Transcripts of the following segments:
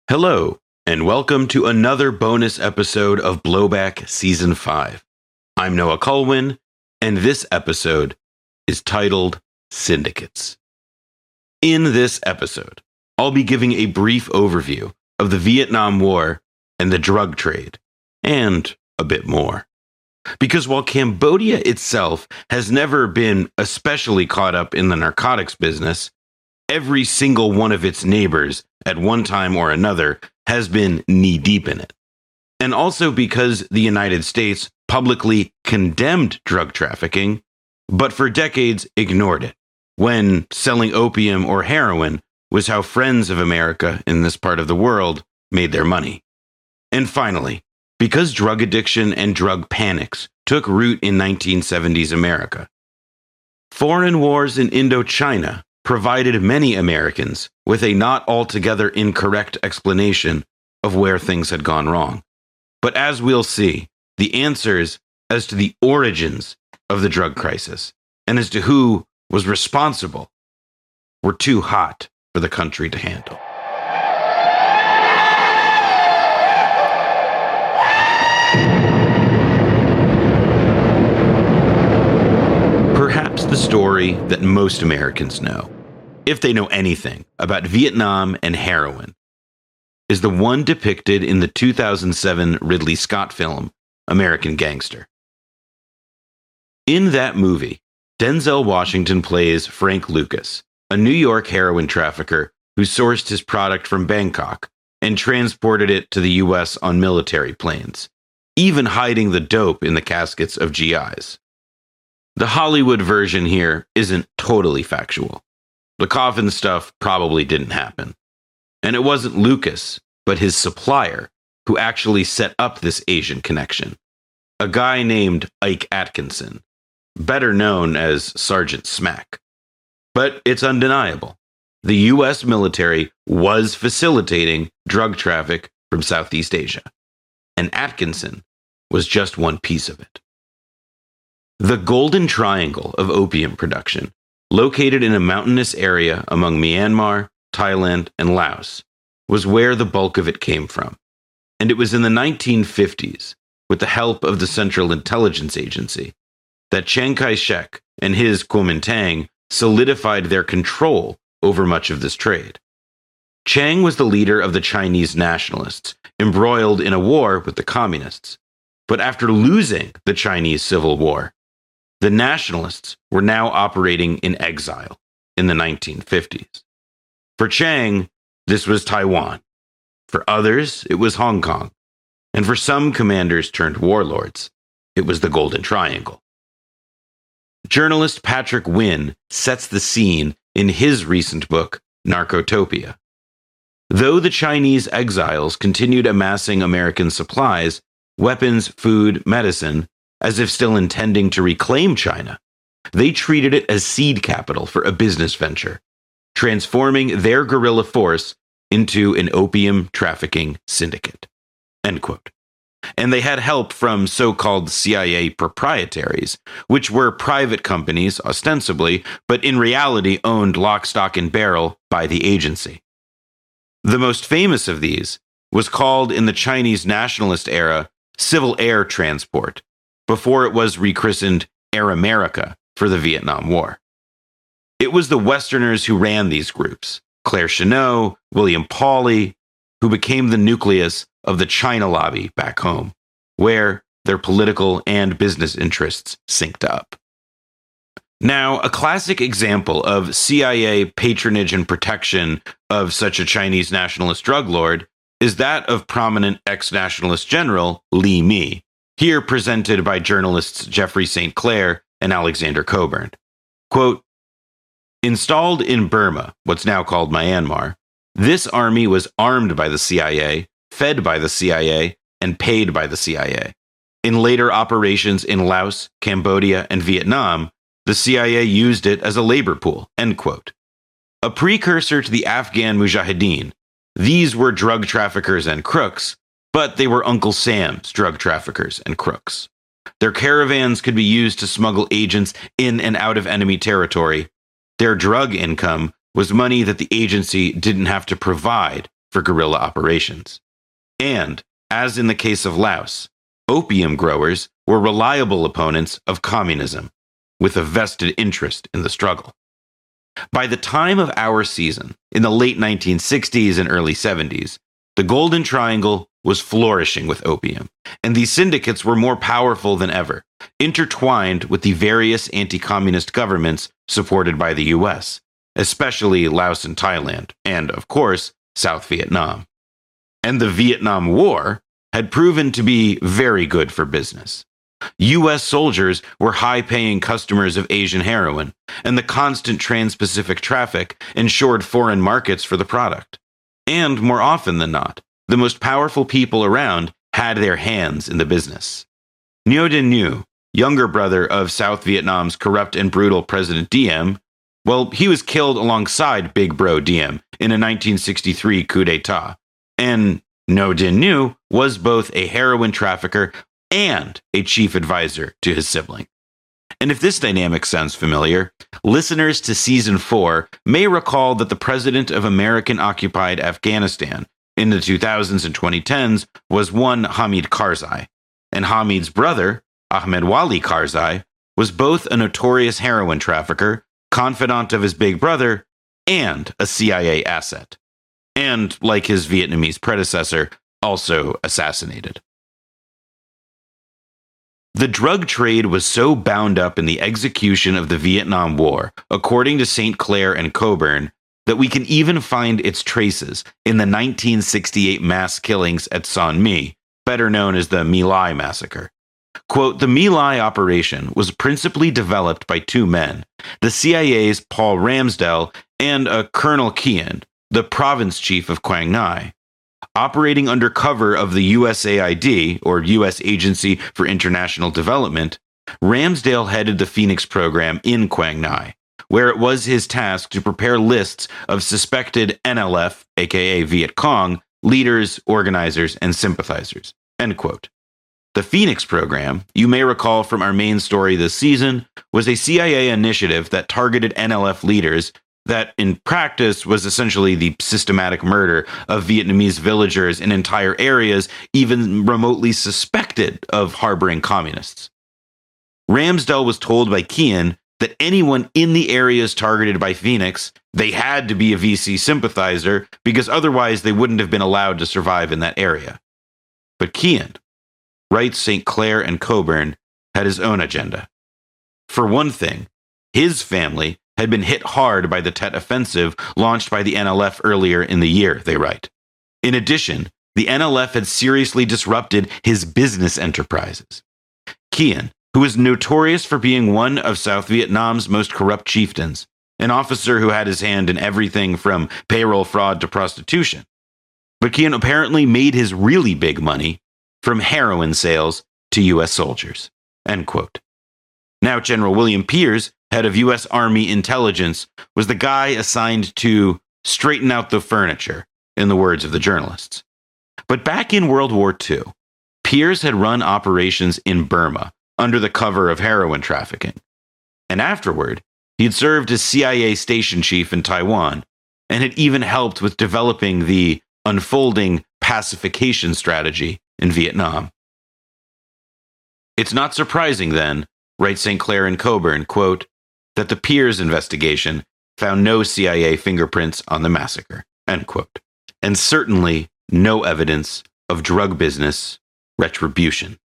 Hello, and welcome to another bonus episode of Blowback Season 5. I'm Noah Colwyn, and this episode is titled Syndicates. In this episode, I'll be giving a brief overview of the Vietnam War and the drug trade, and a bit more. Because while Cambodia itself has never been especially caught up in the narcotics business, every single one of its neighbors at one time or another has been knee-deep in it. And also because the United States publicly condemned drug trafficking, but for decades ignored it, when selling opium or heroin was how friends of America in this part of the world made their money. And finally, because drug addiction and drug panics took root in 1970s America. Foreign wars in Indochina provided many Americans with a not altogether incorrect explanation of where things had gone wrong. But as we'll see, the answers as to the origins of the drug crisis and as to who was responsible were too hot for the country to handle. Perhaps the story that most Americans know, if they know anything about Vietnam and heroin, is the one depicted in the 2007 Ridley Scott film, American Gangster. In that movie, Denzel Washington plays Frank Lucas, a New York heroin trafficker who sourced his product from Bangkok and transported it to the U.S. on military planes, even hiding the dope in the caskets of GIs. The Hollywood version here isn't totally factual. The coffin stuff probably didn't happen. And it wasn't Lucas, but his supplier, who actually set up this Asian connection. A guy named Ike Atkinson, better known as Sergeant Smack. But it's undeniable. The U.S. military was facilitating drug traffic from Southeast Asia. And Atkinson was just one piece of it. The Golden Triangle of opium production, located in a mountainous area among Myanmar, Thailand, and Laos, was where the bulk of it came from. And it was in the 1950s, with the help of the Central Intelligence Agency, that Chiang Kai-shek and his Kuomintang solidified their control over much of this trade. Chiang was the leader of the Chinese nationalists, embroiled in a war with the communists. But after losing the Chinese Civil War, the nationalists were now operating in exile in the 1950s. For Chiang, this was Taiwan. For others, it was Hong Kong. And for some commanders turned warlords, it was the Golden Triangle. Journalist Patrick Wynn sets the scene in his recent book, Narcotopia. Though the Chinese exiles continued amassing American supplies, weapons, food, medicine, as if still intending to reclaim China, they treated it as seed capital for a business venture, transforming their guerrilla force into an opium trafficking syndicate. End quote. And they had help from so-called CIA proprietaries, which were private companies, ostensibly, but in reality owned lock, stock, and barrel by the agency. The most famous of these was called in the Chinese nationalist era Civil Air Transport, before it was rechristened Air America for the Vietnam War. It was the Westerners who ran these groups, Claire Chennault, William Pauly, who became the nucleus of the China lobby back home, where their political and business interests synced up. Now, a classic example of CIA patronage and protection of such a Chinese nationalist drug lord is that of prominent ex-nationalist general Li Mi, here presented by journalists Jeffrey St. Clair and Alexander Coburn. Quote, installed in Burma, what's now called Myanmar, this army was armed by the CIA, fed by the CIA, and paid by the CIA. In later operations in Laos, Cambodia, and Vietnam, the CIA used it as a labor pool, end quote. A precursor to the Afghan Mujahideen, these were drug traffickers and crooks, but they were Uncle Sam's drug traffickers and crooks. Their caravans could be used to smuggle agents in and out of enemy territory. Their drug income was money that the agency didn't have to provide for guerrilla operations. And, as in the case of Laos, opium growers were reliable opponents of communism, with a vested interest in the struggle. By the time of our season, in the late 1960s and early 70s, the Golden Triangle was flourishing with opium, and these syndicates were more powerful than ever, intertwined with the various anti-communist governments supported by the US, especially Laos and Thailand, and, of course, South Vietnam. And the Vietnam War had proven to be very good for business. US soldiers were high-paying customers of Asian heroin, and the constant trans-Pacific traffic ensured foreign markets for the product. And more often than not, the most powerful people around had their hands in the business. Ngo Dinh Nhu, younger brother of South Vietnam's corrupt and brutal President Diem, well, he was killed alongside Big Bro Diem in a 1963 coup d'etat, and Ngo Dinh Nhu was both a heroin trafficker and a chief advisor to his sibling. And if this dynamic sounds familiar, listeners to Season 4 may recall that the president of American-occupied Afghanistan in the 2000s and 2010s was one Hamid Karzai, and Hamid's brother, Ahmed Wali Karzai, was both a notorious heroin trafficker, confidant of his big brother, and a CIA asset. And, like his Vietnamese predecessor, also assassinated. The drug trade was so bound up in the execution of the Vietnam War, according to St. Clair and Coburn, that we can even find its traces in the 1968 mass killings at Son Mi, better known as the My Lai massacre. Quote, the My Lai operation was principally developed by two men, the CIA's Paul Ramsdell and a Colonel Kian, the province chief of Quang Ngai. Operating under cover of the USAID, or U.S. Agency for International Development, Ramsdale headed the Phoenix program in Quang Ngai, where it was his task to prepare lists of suspected NLF, aka Viet Cong, leaders, organizers, and sympathizers. End quote. The Phoenix program, you may recall from our main story this season, was a CIA initiative that targeted NLF leaders that in practice was essentially the systematic murder of Vietnamese villagers in entire areas even remotely suspected of harboring communists. Ramsdell was told by Kian that anyone in the areas targeted by Phoenix, they had to be a VC sympathizer because otherwise they wouldn't have been allowed to survive in that area. But Kian, writes St. Clair and Coburn, had his own agenda. For one thing, his family had been hit hard by the Tet Offensive launched by the NLF earlier in the year, they write. In addition, the NLF had seriously disrupted his business enterprises. Kian, who was notorious for being one of South Vietnam's most corrupt chieftains, an officer who had his hand in everything from payroll fraud to prostitution. But Kian apparently made his really big money from heroin sales to U.S. soldiers. End quote. Now, General William Pierce, head of U.S. Army intelligence, was the guy assigned to straighten out the furniture, in the words of the journalists. But back in World War II, Pierce had run operations in Burma under the cover of heroin trafficking. And afterward, he'd served as CIA station chief in Taiwan, and had even helped with developing the unfolding pacification strategy in Vietnam. It's not surprising, then, writes St. Clair and Coburn, quote, that the Pierce investigation found no CIA fingerprints on the massacre, end quote, and certainly no evidence of drug business retribution.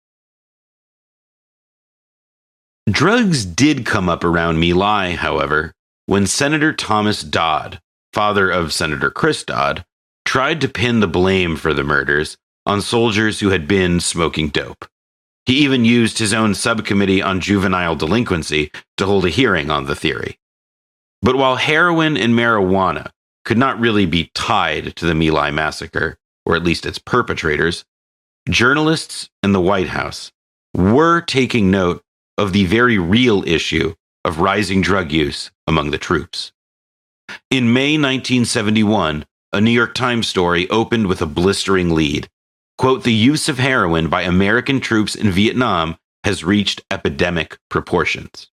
Drugs did come up around My Lai, however, when Senator Thomas Dodd, father of Senator Chris Dodd, tried to pin the blame for the murders on soldiers who had been smoking dope. He even used his own subcommittee on juvenile delinquency to hold a hearing on the theory. But while heroin and marijuana could not really be tied to the My Lai massacre, or at least its perpetrators, journalists and the White House were taking note of the very real issue of rising drug use among the troops. In May 1971, a New York Times story opened with a blistering lead. Quote, the use of heroin by American troops in Vietnam has reached epidemic proportions.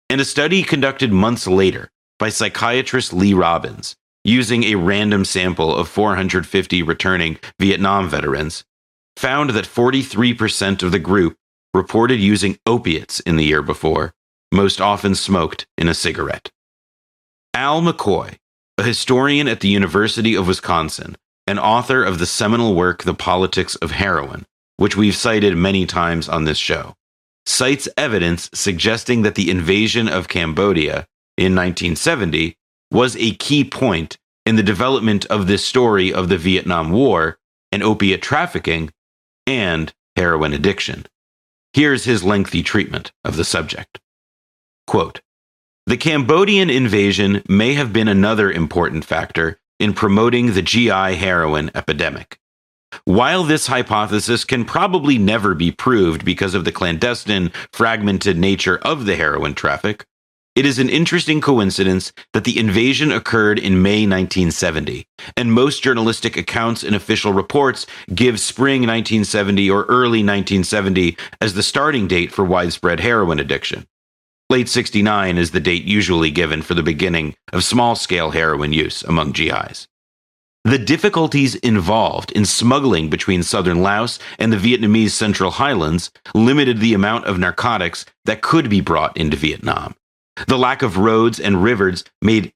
And a study conducted months later by psychiatrist Lee Robbins using a random sample of 450 returning Vietnam veterans, found that 43% of the group reported using opiates in the year before, most often smoked in a cigarette. Al McCoy, a historian at the University of Wisconsin and author of the seminal work The Politics of Heroin, which we've cited many times on this show, cites evidence suggesting that the invasion of Cambodia in 1970 was a key point in the development of this story of the Vietnam War and opiate trafficking and heroin addiction. Here's his lengthy treatment of the subject. Quote, "The Cambodian invasion may have been another important factor in promoting the GI heroin epidemic. While this hypothesis can probably never be proved because of the clandestine, fragmented nature of the heroin traffic, it is an interesting coincidence that the invasion occurred in May 1970, and most journalistic accounts and official reports give spring 1970 or early 1970 as the starting date for widespread heroin addiction. Late 69 is the date usually given for the beginning of small-scale heroin use among GIs. The difficulties involved in smuggling between southern Laos and the Vietnamese Central Highlands limited the amount of narcotics that could be brought into Vietnam. The lack of roads and rivers made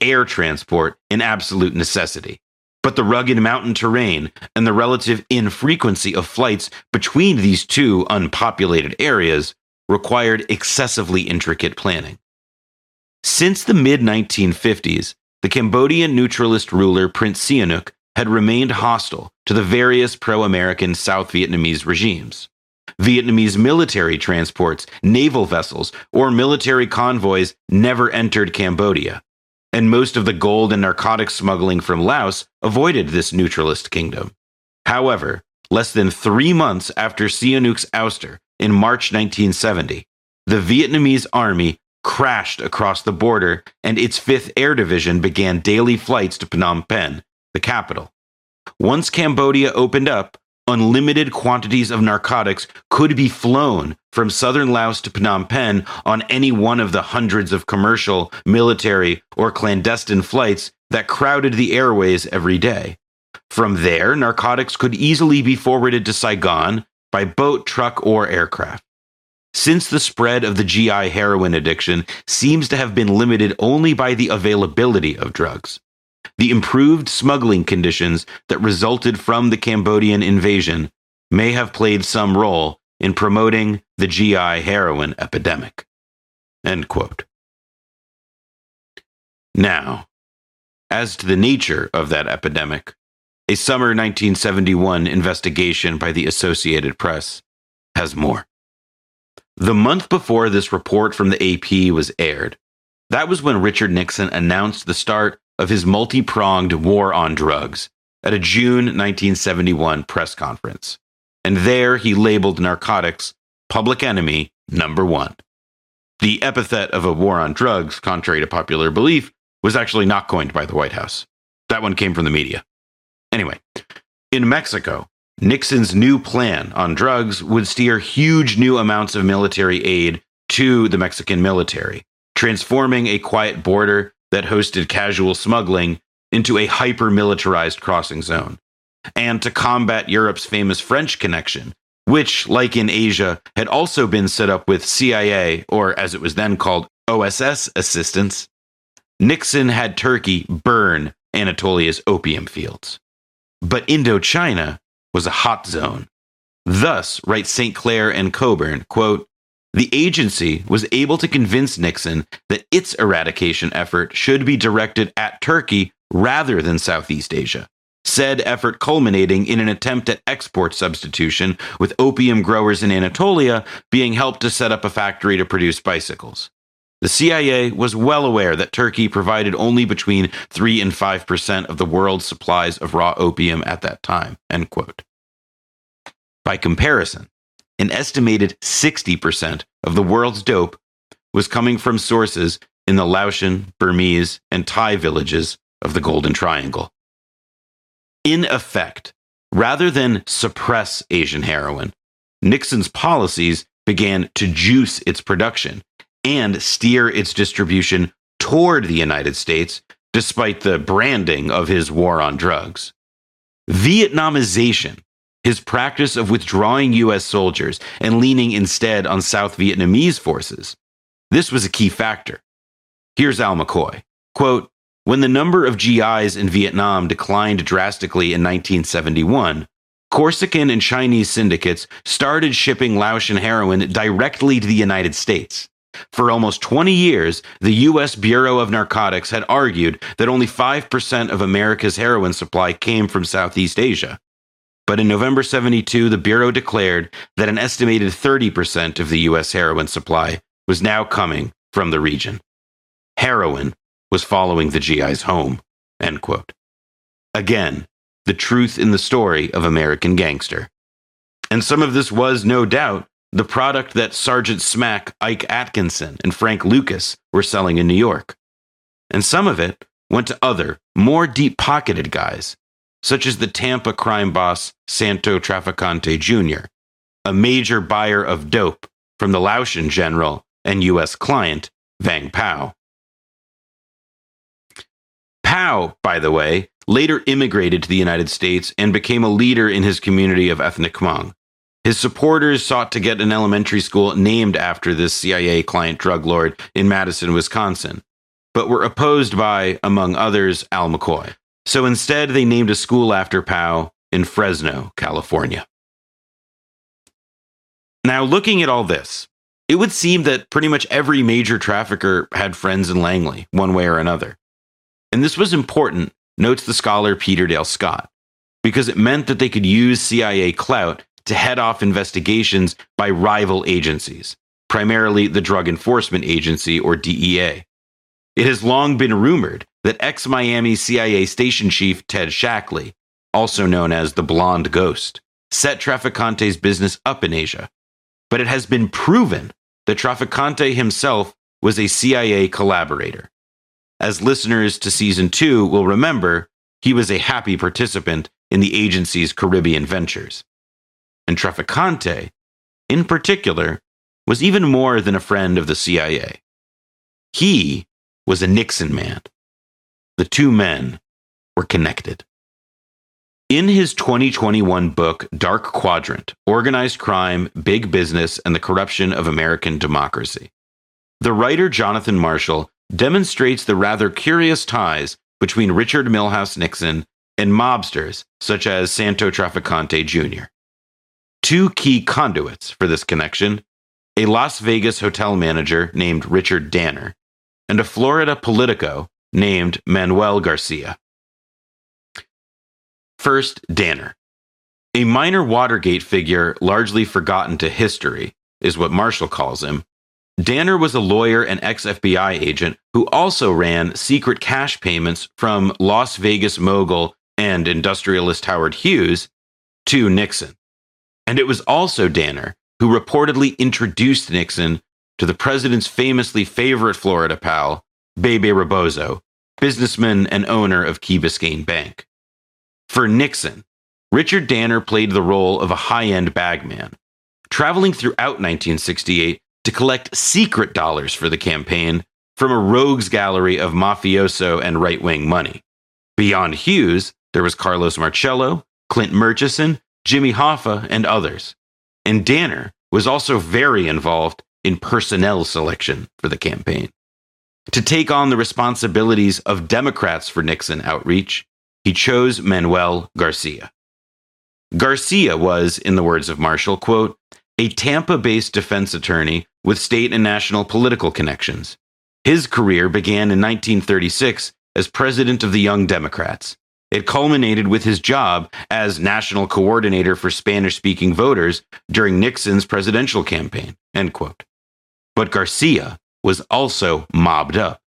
air transport an absolute necessity. But the rugged mountain terrain and the relative infrequency of flights between these two unpopulated areas required excessively intricate planning. Since the mid-1950s, the Cambodian neutralist ruler Prince Sihanouk had remained hostile to the various pro-American South Vietnamese regimes. Vietnamese military transports, naval vessels, or military convoys never entered Cambodia, and most of the gold and narcotics smuggling from Laos avoided this neutralist kingdom. However, less than 3 months after Sihanouk's ouster in March 1970, the Vietnamese army crashed across the border and its 5th Air Division began daily flights to Phnom Penh, the capital. Once Cambodia opened up, unlimited quantities of narcotics could be flown from southern Laos to Phnom Penh on any one of the hundreds of commercial, military, or clandestine flights that crowded the airways every day. From there, narcotics could easily be forwarded to Saigon by boat, truck, or aircraft. Since the spread of the GI heroin addiction seems to have been limited only by the availability of drugs, the improved smuggling conditions that resulted from the Cambodian invasion may have played some role in promoting the GI heroin epidemic." End quote. Now, as to the nature of that epidemic, a summer 1971 investigation by the Associated Press has more. The month before this report from the AP was aired, that was when Richard Nixon announced the start of his multi-pronged war on drugs at a June 1971 press conference. And there he labeled narcotics public enemy number 1. The epithet of a war on drugs, contrary to popular belief, was actually not coined by the White House. That one came from the media. Anyway, in Mexico, Nixon's new plan on drugs would steer huge new amounts of military aid to the Mexican military, transforming a quiet border that hosted casual smuggling into a hyper-militarized crossing zone, and to combat Europe's famous French connection, which, like in Asia, had also been set up with CIA, or as it was then called, OSS assistance. Nixon had Turkey burn Anatolia's opium fields. But Indochina was a hot zone. Thus, write St. Clair and Coburn, quote, "The agency was able to convince Nixon that its eradication effort should be directed at Turkey rather than Southeast Asia, said effort culminating in an attempt at export substitution, with opium growers in Anatolia being helped to set up a factory to produce bicycles. The CIA was well aware that Turkey provided only between 3 and 5% of the world's supplies of raw opium at that time." End quote. By comparison, an estimated 60% of the world's dope was coming from sources in the Laotian, Burmese, and Thai villages of the Golden Triangle. In effect, rather than suppress Asian heroin, Nixon's policies began to juice its production and steer its distribution toward the United States, despite the branding of his war on drugs. Vietnamization, his practice of withdrawing U.S. soldiers and leaning instead on South Vietnamese forces. This was a key factor. Here's Al McCoy, quote, "When the number of GIs in Vietnam declined drastically in 1971, Corsican and Chinese syndicates started shipping Laotian heroin directly to the United States. For almost 20 years, the U.S. Bureau of Narcotics had argued that only 5% of America's heroin supply came from Southeast Asia. But in November 72, the Bureau declared that an estimated 30% of the U.S. heroin supply was now coming from the region. Heroin was following the GIs home." End quote. Again, the truth in the story of American Gangster. And some of this was, no doubt, the product that Sergeant Smack, Ike Atkinson, and Frank Lucas were selling in New York. And some of it went to other, more deep-pocketed guys, such as the Tampa crime boss Santo Trafficante Jr., a major buyer of dope from the Laotian general and U.S. client, Vang Pao. Pao, by the way, later immigrated to the United States and became a leader in his community of ethnic Hmong. His supporters sought to get an elementary school named after this CIA client drug lord in Madison, Wisconsin, but were opposed by, among others, Al McCoy. So instead, they named a school after Pao in Fresno, California. Now, looking at all this, it would seem that pretty much every major trafficker had friends in Langley, one way or another. And this was important, notes the scholar Peter Dale Scott, because it meant that they could use CIA clout to head off investigations by rival agencies, primarily the Drug Enforcement Agency, or DEA. It has long been rumored that ex-Miami CIA station chief Ted Shackley, also known as the Blonde Ghost, set Trafficante's business up in Asia. But it has been proven that Trafficante himself was a CIA collaborator. As listeners to Season 2 will remember, he was a happy participant in the agency's Caribbean ventures. And Trafficante, in particular, was even more than a friend of the CIA. He was a Nixon man. The two men were connected. In his 2021 book, Dark Quadrant: Organized Crime, Big Business, and the Corruption of American Democracy, the writer Jonathan Marshall demonstrates the rather curious ties between Richard Milhous Nixon and mobsters such as Santo Trafficante Jr. Two key conduits for this connection: a Las Vegas hotel manager named Richard Danner, and a Florida politico named Manuel Garcia. First, Danner. A minor Watergate figure largely forgotten to history, is what Marshall calls him. Danner was a lawyer and ex-FBI agent who also ran secret cash payments from Las Vegas mogul and industrialist Howard Hughes to Nixon. And it was also Danner who reportedly introduced Nixon to the president's famously favorite Florida pal, Bebe Rebozo, businessman and owner of Key Biscayne Bank. For Nixon, Richard Danner played the role of a high-end bagman, traveling throughout 1968 to collect secret dollars for the campaign from a rogues gallery of mafioso and right-wing money. Beyond Hughes, there was Carlos Marcello, Clint Murchison, Jimmy Hoffa, and others. And Danner was also very involved in personnel selection for the campaign. To take on the responsibilities of Democrats for Nixon outreach, he chose Manuel Garcia. Garcia was, in the words of Marshall, quote, a Tampa-based defense attorney with state and national political connections. His career began in 1936 as president of the Young Democrats. It culminated with his job as national coordinator for Spanish-speaking voters during Nixon's presidential campaign, end quote. But Garcia was also mobbed up.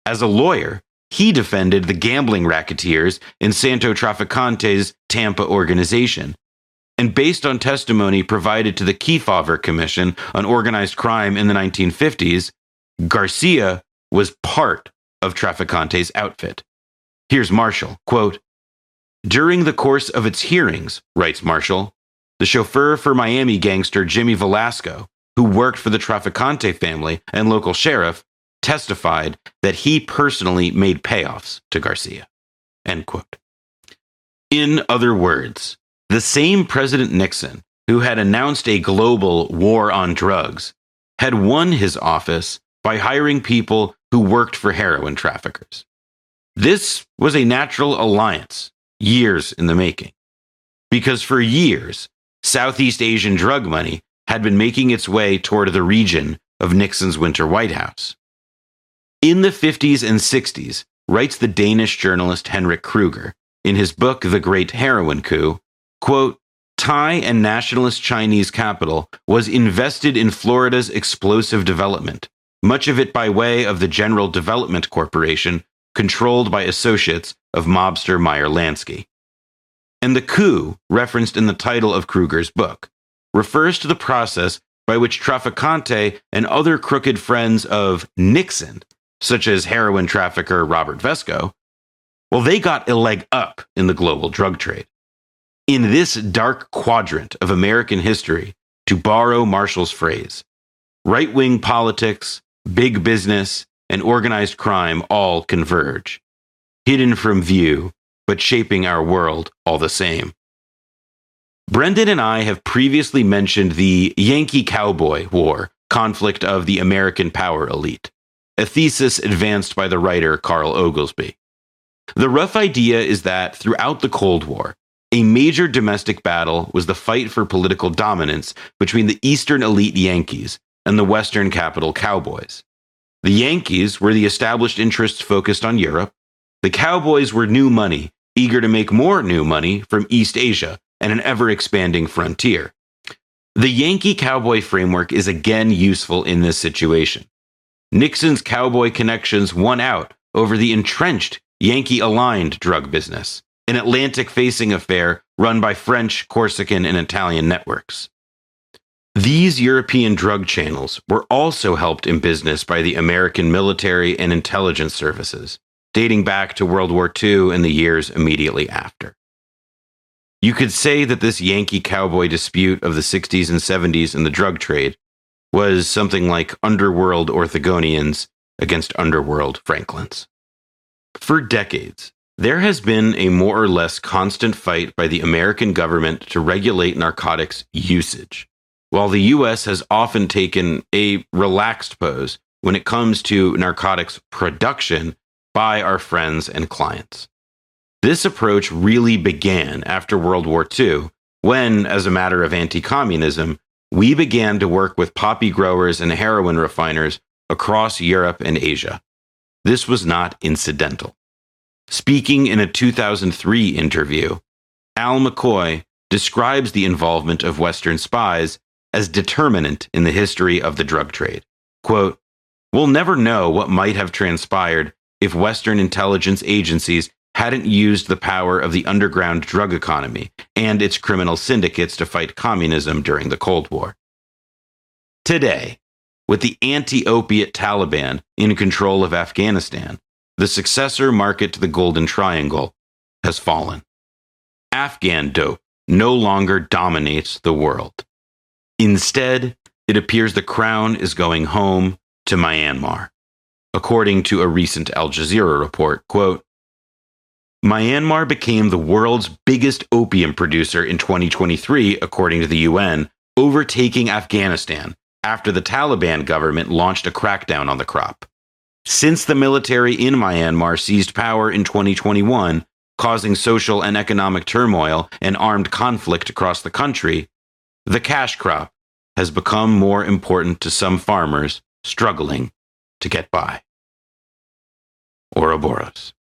As a lawyer, he defended the gambling racketeers in Santo Trafficante's Tampa organization. And based on testimony provided to the Kefauver Commission on Organized Crime in the 1950s, Garcia was part of Trafficante's outfit. Here's Marshall, quote, during the course of its hearings, writes Marshall, the chauffeur for Miami gangster Jimmy Velasco, who worked for the Trafficante family and local sheriff, testified that he personally made payoffs to Garcia. End quote. In other words, the same President Nixon who had announced a global war on drugs had won his office by hiring people who worked for heroin traffickers. This was a natural alliance, years in the making, because for years, Southeast Asian drug money had been making its way toward the region of Nixon's Winter White House. In the 50s and 60s, writes the Danish journalist Henrik Kruger in his book The Great Heroin Coup, quote, Thai and nationalist Chinese capital was invested in Florida's explosive development, much of it by way of the General Development Corporation, controlled by associates of mobster Meyer Lansky. And the coup, referenced in the title of Kruger's book, refers to the process by which Trafficante and other crooked friends of Nixon, such as heroin trafficker Robert Vesco, well, they got a leg up in the global drug trade. In this dark quadrant of American history, to borrow Marshall's phrase, right-wing politics, big business, and organized crime all converge, hidden from view, but shaping our world all the same. Brendan and I have previously mentioned the Yankee Cowboy War conflict of the American power elite, a thesis advanced by the writer Carl Oglesby. The rough idea is that throughout the Cold War, a major domestic battle was the fight for political dominance between the Eastern elite Yankees and the Western capital Cowboys. The Yankees were the established interests focused on Europe. The Cowboys were new money, eager to make more new money from East Asia and an ever-expanding frontier. The Yankee-Cowboy framework is again useful in this situation. Nixon's cowboy connections won out over the entrenched Yankee-aligned drug business, an Atlantic-facing affair run by French, Corsican, and Italian networks. These European drug channels were also helped in business by the American military and intelligence services, dating back to World War II and the years immediately after. You could say that this Yankee-Cowboy dispute of the 60s and 70s in the drug trade was something like underworld Orthogonians against underworld Franklins. For decades, there has been a more or less constant fight by the American government to regulate narcotics usage, while the U.S. has often taken a relaxed pose when it comes to narcotics production by our friends and clients. This approach really began after World War II, when, as a matter of anti-communism, we began to work with poppy growers and heroin refiners across Europe and Asia. This was not incidental. Speaking in a 2003 interview, Al McCoy describes the involvement of Western spies as determinant in the history of the drug trade. Quote, "We'll never know what might have transpired if Western intelligence agencies hadn't used the power of the underground drug economy and its criminal syndicates to fight communism during the Cold War." Today, with the anti-opiate Taliban in control of Afghanistan, the successor market to the Golden Triangle has fallen. Afghan dope no longer dominates the world. Instead, it appears the crown is going home to Myanmar. According to a recent Al Jazeera report, quote, Myanmar became the world's biggest opium producer in 2023, according to the UN, overtaking Afghanistan after the Taliban government launched a crackdown on the crop. Since the military in Myanmar seized power in 2021, causing social and economic turmoil and armed conflict across the country, the cash crop has become more important to some farmers struggling to get by. Ouroboros.